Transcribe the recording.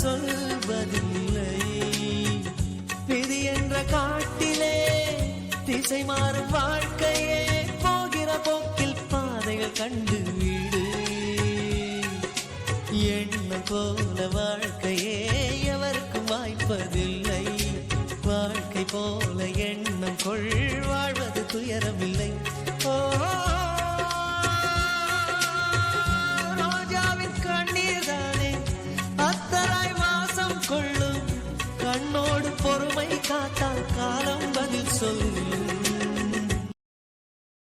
சொல்வதில்லை. விதி என்ற காட்டிலே திசை மாறும் வாழ்க்கையே, போகிற போக்கில் பாதைகள் கண்டு வீடு. எண்ணம் போல்